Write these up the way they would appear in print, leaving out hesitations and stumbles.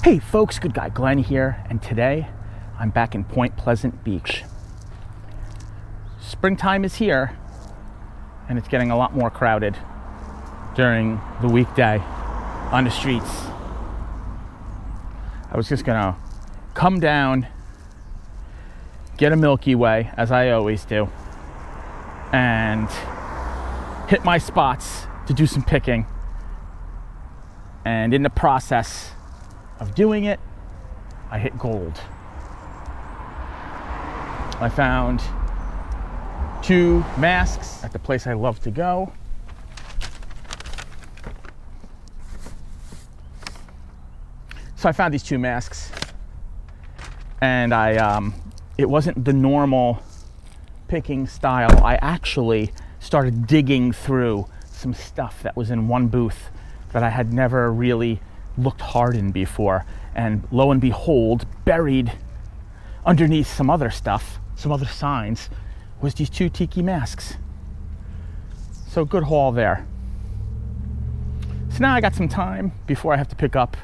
Hey folks, good guy Glenn here, and today I'm back in Point Pleasant Beach. Springtime is here, and it's getting a lot more crowded during the weekday on the streets. I was just gonna come down, get a Milky Way, as I always do, and hit my spots to do some picking. And in the process of doing it, I hit gold. I found 2 masks at the place I love to go. So I found these 2 masks, and it wasn't the normal picking style. I actually started digging through some stuff that was in one booth that I had never really looked hard in before, and lo and behold, buried underneath some other stuff, some other signs, was these 2 tiki masks. So good haul there. So now I got some time before I have to pick up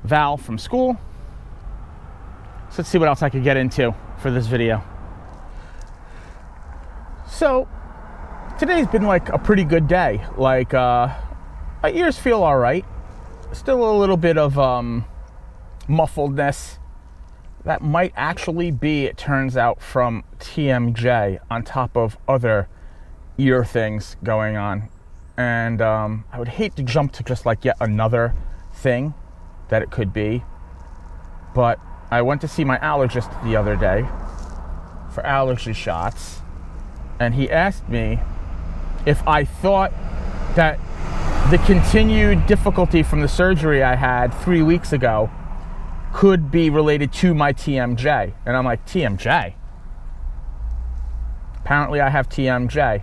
Val from school. So let's see what else I could get into for this video. So today's been like a pretty good day. Like my ears feel all right. Still a little bit of muffledness. That might actually be, it turns out, from TMJ on top of other ear things going on. And I would hate to jump to just like yet another thing that it could be. But I went to see my allergist the other day for allergy shots. And he asked me if I thought that the continued difficulty from the surgery I had 3 weeks ago could be related to my TMJ. And I'm like, TMJ? Apparently I have TMJ.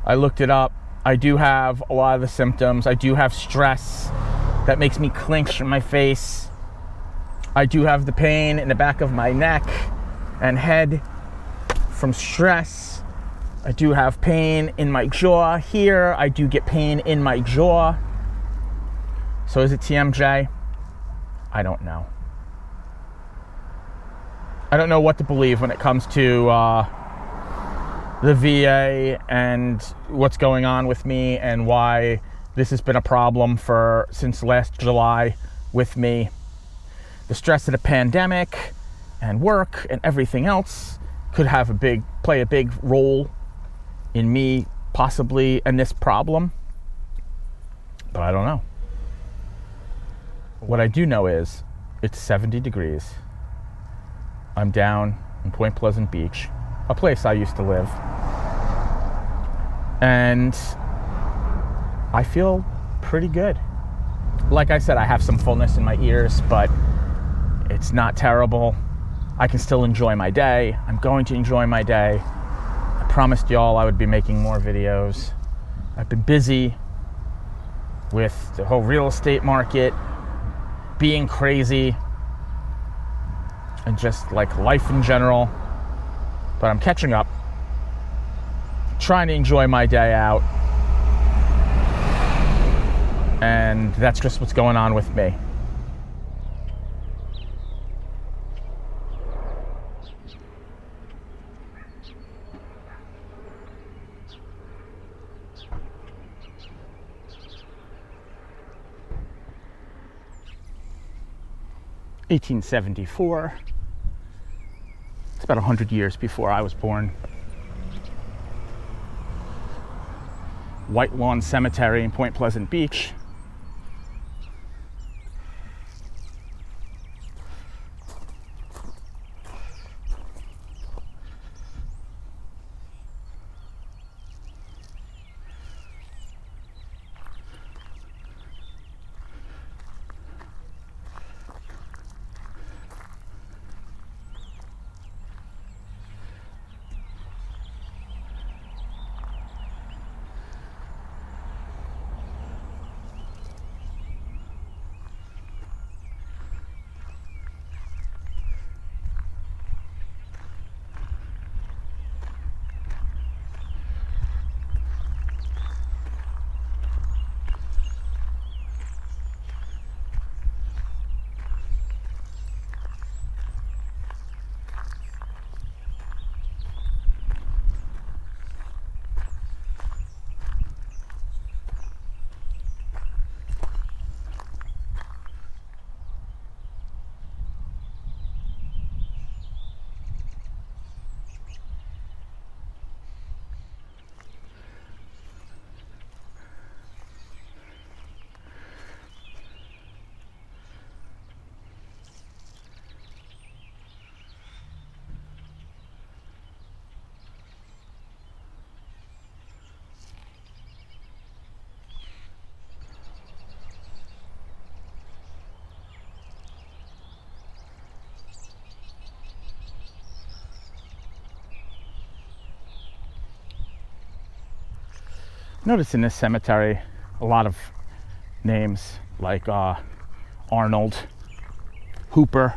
I looked it up. I do have a lot of the symptoms. I do have stress that makes me clench in my face. I do have the pain in the back of my neck and head from stress. I do have pain in my jaw here. I do get pain in my jaw. So is it TMJ? I don't know. I don't know what to believe when it comes to the VA and what's going on with me and why this has been a problem since last July with me. The stress of the pandemic and work and everything else could play a big role in me possibly in this problem, but I don't know. What I do know is it's 70 degrees. I'm down in Point Pleasant Beach, a place I used to live, and I feel pretty good. Like I said, I have some fullness in my ears, but it's not terrible. I can still enjoy my day. I'm going to enjoy my day. I promised y'all I would be making more videos. I've been busy with the whole real estate market, being crazy, and just like life in general. But I'm catching up, trying to enjoy my day out. And that's just what's going on with me. (1874). It's about 100 years before I was born. White Lawn Cemetery in Point Pleasant Beach. Notice in this cemetery a lot of names like Arnold, Hooper,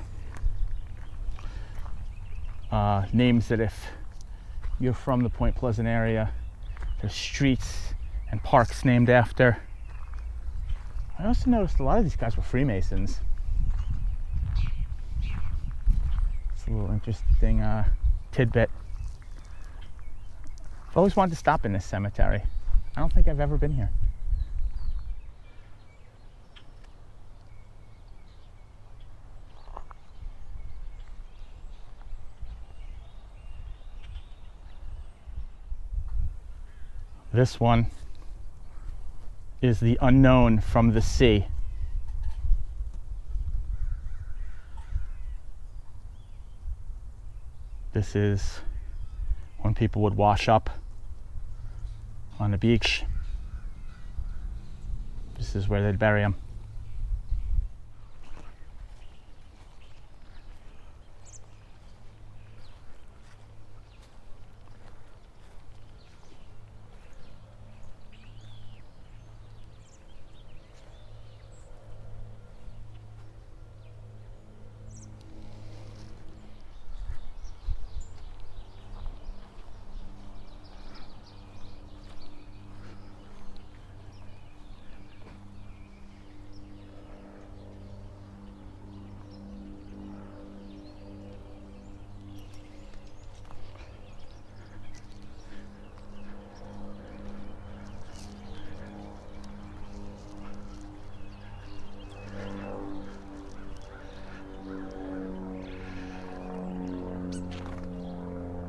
names that if you're from the Point Pleasant area, there's streets and parks named after. I also noticed a lot of these guys were Freemasons. It's a little interesting tidbit. I've always wanted to stop in this cemetery. I don't think I've ever been here. This one is the unknown from the sea. This is when people would wash up on the beach. This is where they'd bury them.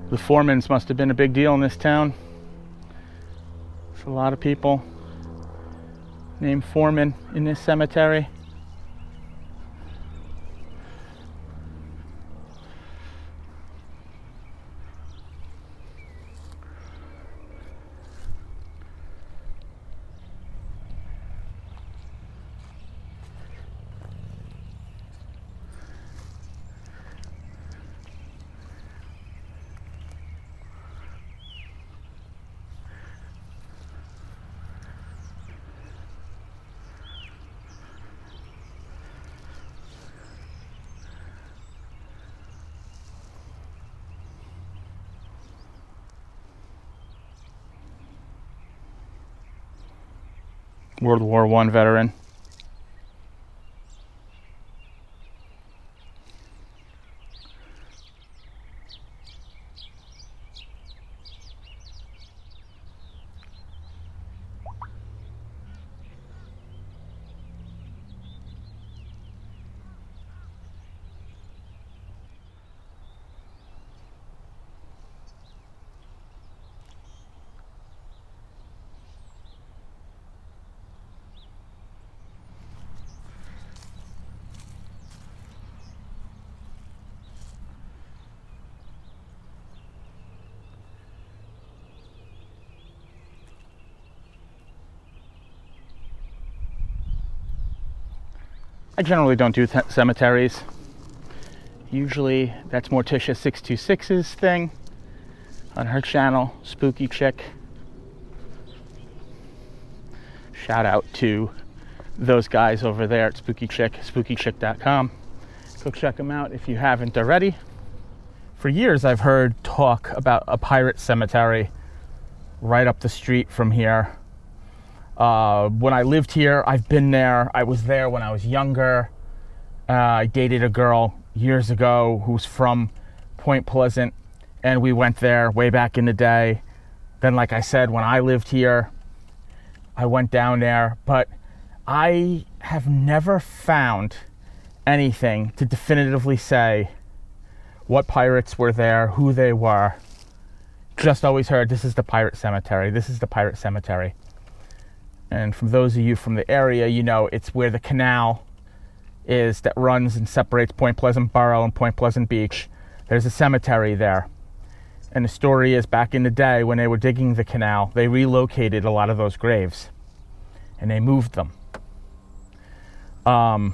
The Foremans must have been a big deal in this town. There's a lot of people named Foreman in this cemetery. World War I veteran. I generally don't do cemeteries. Usually that's Morticia 626's thing on her channel, Spooky Chick. Shout out to those guys over there at Spooky Chick, spookychick.com. Go check them out if you haven't already. For years I've heard talk about a pirate cemetery right up the street from here. When I lived here, I've been there. I was there when I was younger. I dated a girl years ago who's from Point Pleasant, and we went there way back in the day. Then, like I said, when I lived here, I went down there, but I have never found anything to definitively say what pirates were there, who they were. Just always heard, this is the pirate cemetery, this is the pirate cemetery. And from those of you from the area, you know it's where the canal is that runs and separates Point Pleasant Borough and Point Pleasant Beach. There's a cemetery there. And the story is, back in the day when they were digging the canal, they relocated a lot of those graves and they moved them. I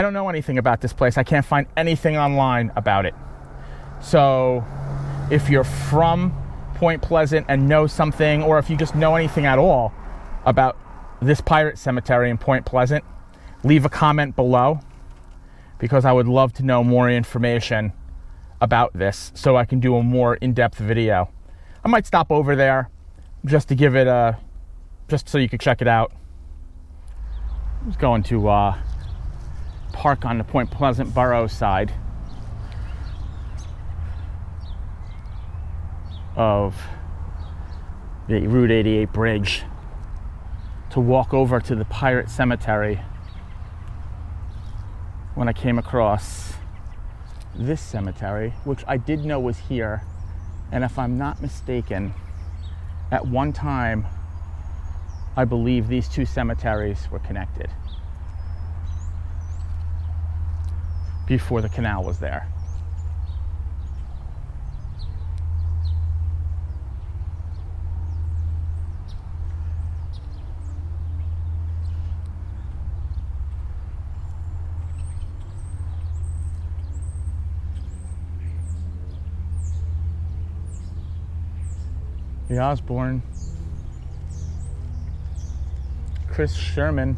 don't know anything about this place. I can't find anything online about it. So if you're from Point Pleasant and know something, or if you just know anything at all about this pirate cemetery in Point Pleasant, leave a comment below, because I would love to know more information about this so I can do a more in-depth video. I might stop over there just to give it just so you could check it out. I was going to park on the Point Pleasant Borough side of the Route 88 bridge to walk over to the pirate cemetery when I came across this cemetery, which I did know was here, and if I'm not mistaken, at one time I believe these two cemeteries were connected before the canal was there. The Osborne, Chris Sherman,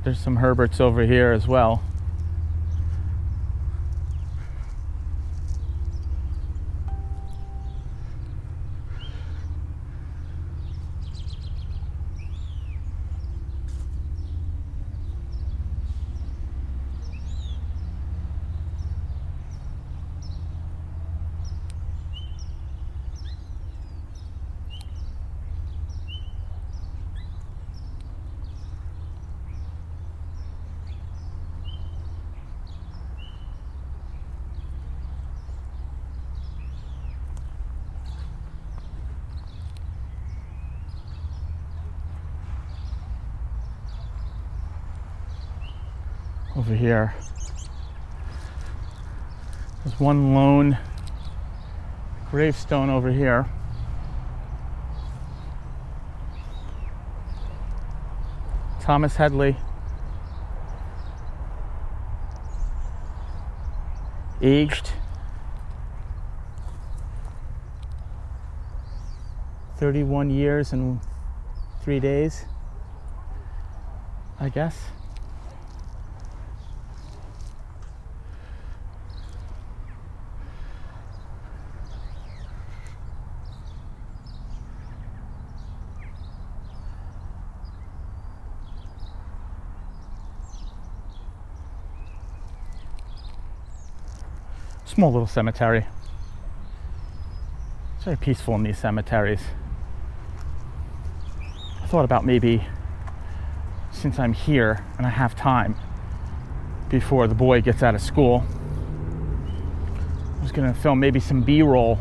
there's some Herberts over here as well. Over here, there's one lone gravestone over here. Thomas Headley, aged 31 years and 3 days, I guess. Small little cemetery. It's very peaceful in these cemeteries. I thought about maybe, since I'm here and I have time before the boy gets out of school, I was gonna film maybe some B-roll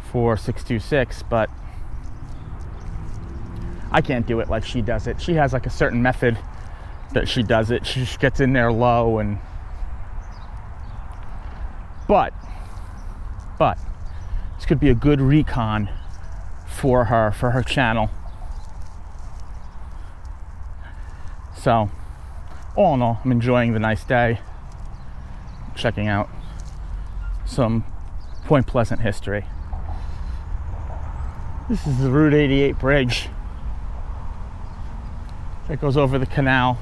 for 626, but I can't do it like she does it. She has like a certain method that she does it. She just gets in there low and But this could be a good recon for her channel. So, all in all, I'm enjoying the nice day, checking out some Point Pleasant history. This is the Route 88 bridge that goes over the canal.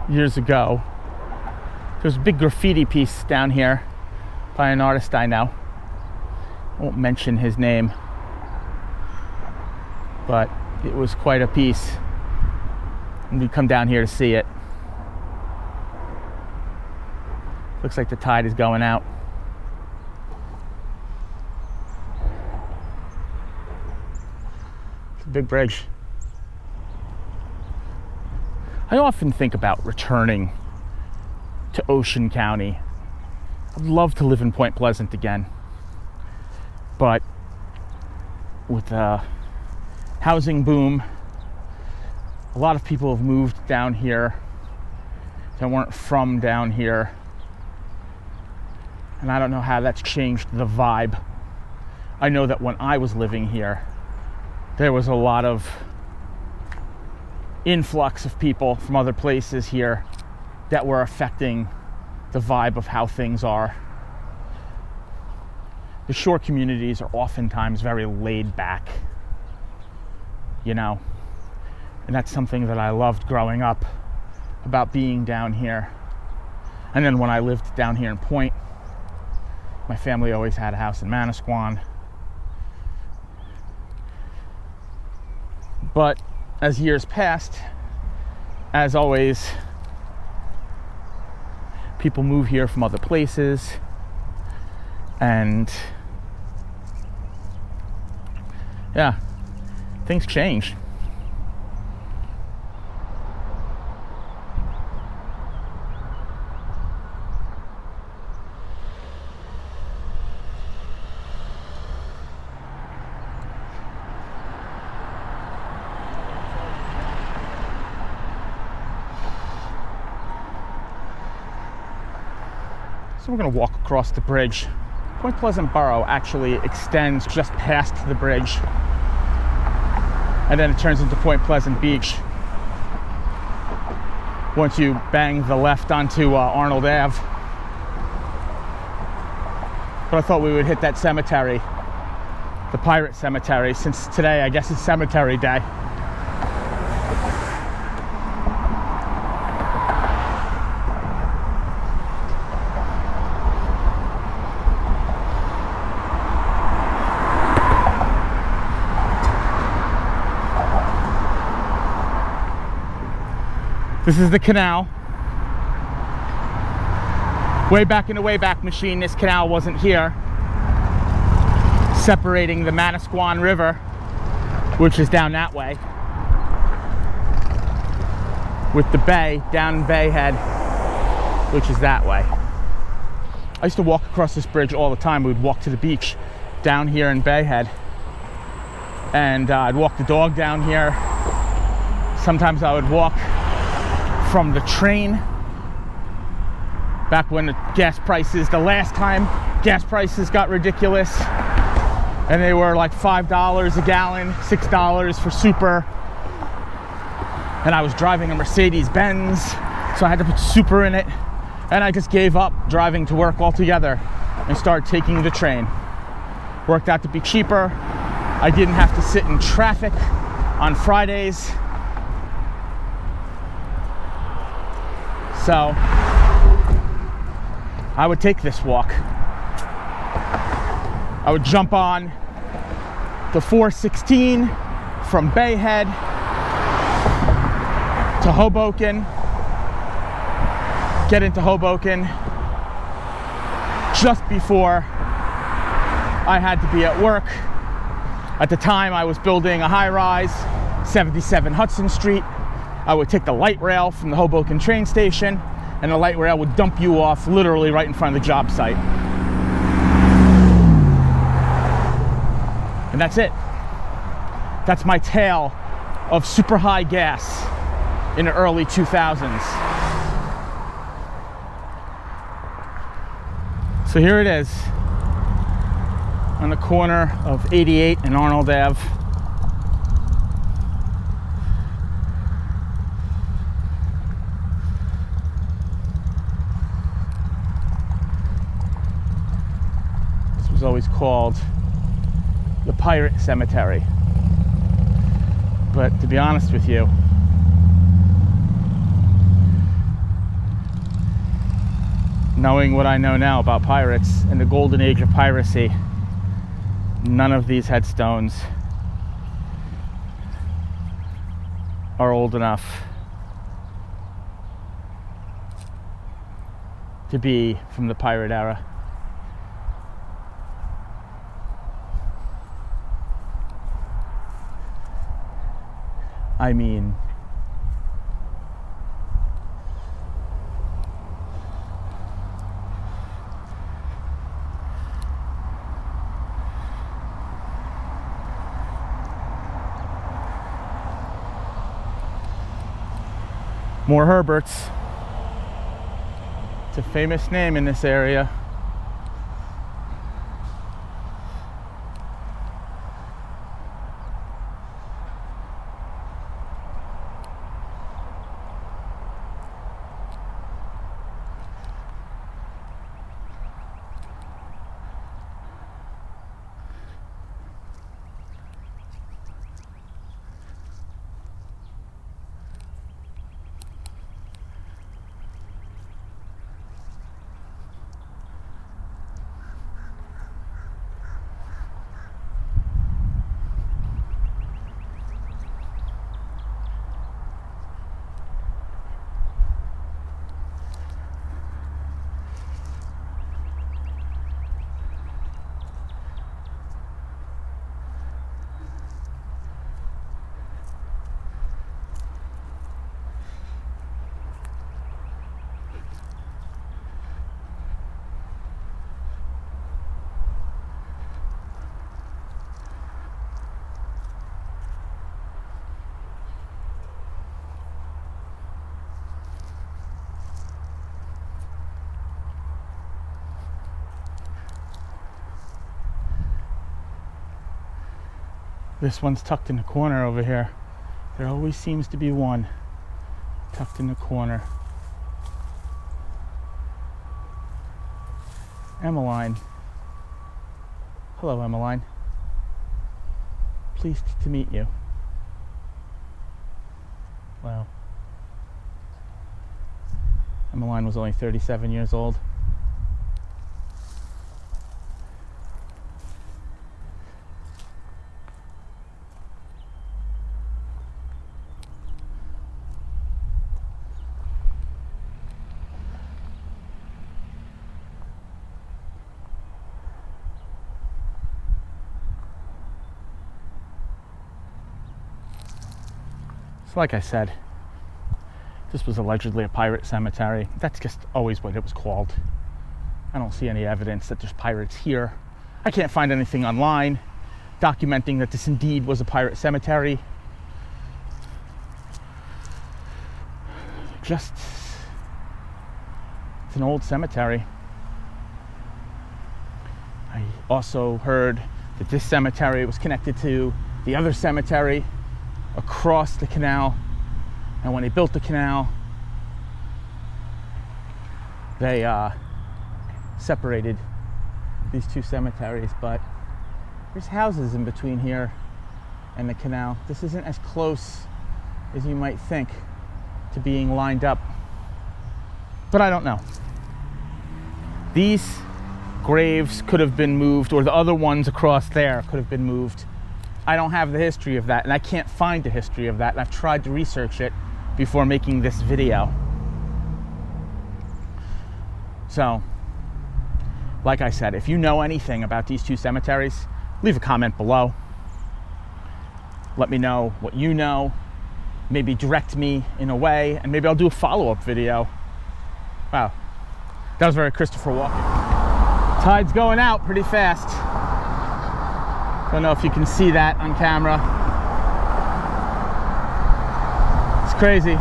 Years ago, there's a big graffiti piece down here by an artist I know. I won't mention his name, but it was quite a piece, and we come down here to see it. Looks like the tide is going out. It's a big bridge. I often think about returning to Ocean County. I'd love to live in Point Pleasant again, but with the housing boom, a lot of people have moved down here that weren't from down here, and I don't know how that's changed the vibe. I know that when I was living here, there was a lot of influx of people from other places here that were affecting the vibe of how things are. The shore communities are oftentimes very laid back, you know, and that's something that I loved growing up about being down here. And then when I lived down here in Point, my family always had a house in Manasquan. But as years passed, as always, people move here from other places, and yeah, things change. So we're going to walk across the bridge. Point Pleasant Borough actually extends just past the bridge, and then it turns into Point Pleasant Beach once you bang the left onto Arnold Ave. But I thought we would hit that cemetery, the Pirate Cemetery, since today I guess is Cemetery Day. This is the canal. Way back in the Wayback Machine, this canal wasn't here, separating the Manasquan River, which is down that way, with the bay, down Bay Head, which is that way. I used to walk across this bridge all the time. We'd walk to the beach down here in Bay Head, and I'd walk the dog down here. Sometimes I would walk from the train, back when the gas prices, the last time gas prices got ridiculous, and they were like $5 a gallon, $6 for super, and I was driving a Mercedes-Benz, so I had to put super in it, and I just gave up driving to work altogether and started taking the train. Worked out to be cheaper. I didn't have to sit in traffic on Fridays. So I would take this walk. I would jump on the 416 from Bay Head to Hoboken, get into Hoboken just before I had to be at work. At the time I was building a high-rise, 77 Hudson Street. I would take the light rail from the Hoboken train station, and the light rail would dump you off literally right in front of the job site. And that's it. That's my tale of super high gas in the early 2000s. So here it is, on the corner of 88 and Arnold Ave. Always called the Pirate Cemetery, but to be honest with you, knowing what I know now about pirates and the golden age of piracy, none of these headstones are old enough to be from the pirate era. I mean, More Herberts. It's a famous name in this area. This one's tucked in the corner over here. There always seems to be one tucked in the corner. Emmeline. Hello, Emmeline. Pleased to meet you. Wow. Emmeline was only 37 years old. Like I said, this was allegedly a pirate cemetery. That's just always what it was called. I don't see any evidence that there's pirates here. I can't find anything online documenting that this indeed was a pirate cemetery. Just, it's an old cemetery. I also heard that this cemetery was connected to the other cemetery across the canal, and when they built the canal, they separated these two cemeteries. But there's houses in between here and the canal. This isn't as close as you might think to being lined up, but I don't know. These graves could have been moved, or the other ones across there could have been moved. I don't have the history of that, and I can't find the history of that, and I've tried to research it before making this video. So, like I said, if you know anything about these two cemeteries, leave a comment below. Let me know what you know. Maybe direct me in a way, and maybe I'll do a follow-up video. Wow, that was very Christopher Walken. Tide's going out pretty fast. Don't know if you can see that on camera. It's crazy.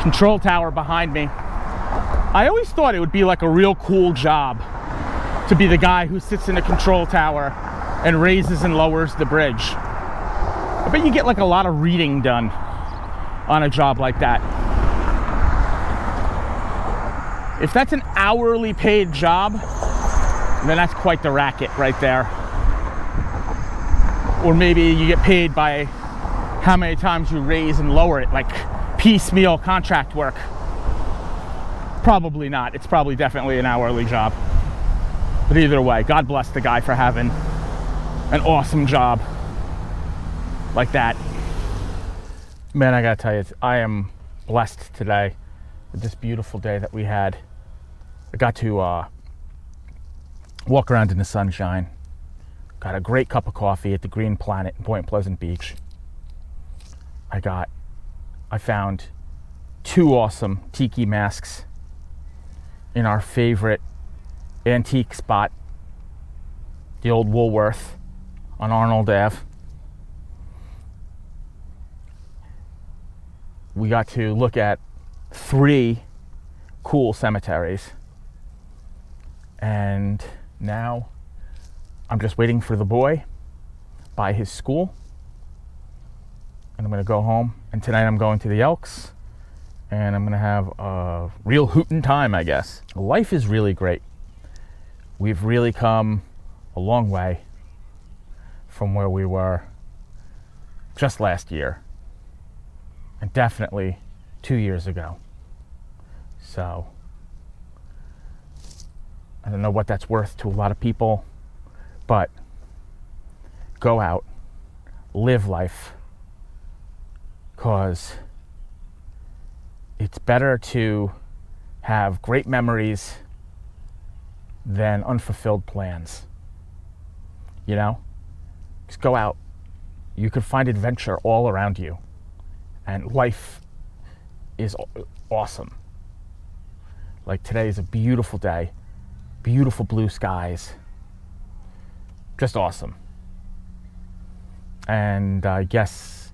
Control tower behind me. I always thought it would be like a real cool job to be the guy who sits in the control tower and raises and lowers the bridge. I bet you get like a lot of reading done on a job like that. If that's an hourly paid job, then that's quite the racket right there. Or maybe you get paid by how many times you raise and lower it, like piecemeal contract work. Probably not. It's probably definitely an hourly job. But either way, God bless the guy for having an awesome job like that. Man, I gotta tell you, I am blessed today with this beautiful day that we had. I got to walk around in the sunshine. Got a great cup of coffee at the Green Planet in Point Pleasant Beach. I found 2 awesome tiki masks in our favorite antique spot, the old Woolworth on Arnold Ave. we got to look at 3 cool cemeteries. And now I'm just waiting for the boy by his school. And I'm going to go home. And tonight I'm going to the Elks. And I'm going to have a real hootin' time, I guess. Life is really great. We've really come a long way from where we were just last year. And definitely 2 years ago. So I don't know what that's worth to a lot of people, but go out, live life, because it's better to have great memories than unfulfilled plans. You know? Just go out. You can find adventure all around you. And life is awesome. Like today is a beautiful day. Beautiful blue skies. Just awesome. And I guess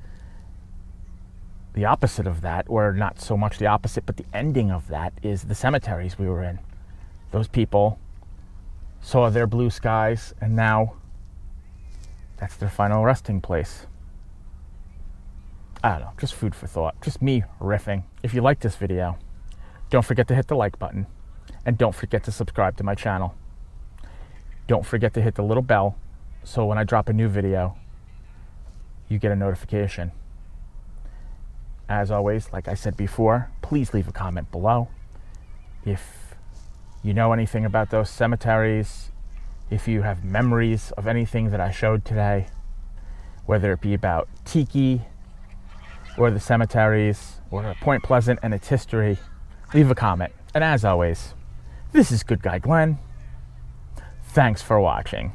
the opposite of that, or not so much the opposite, but the ending of that is the cemeteries we were in. Those people saw their blue skies, and now that's their final resting place. I don't know, just food for thought. Just me riffing. If you like this video, don't forget to hit the like button, and don't forget to subscribe to my channel. Don't forget to hit the little bell so when I drop a new video, you get a notification. As always, like I said before, please leave a comment below. If you know anything about those cemeteries, if you have memories of anything that I showed today, whether it be about Tiki, or the cemeteries, or Point Pleasant and its history, leave a comment. And as always, this is Good Guy Glenn. Thanks for watching.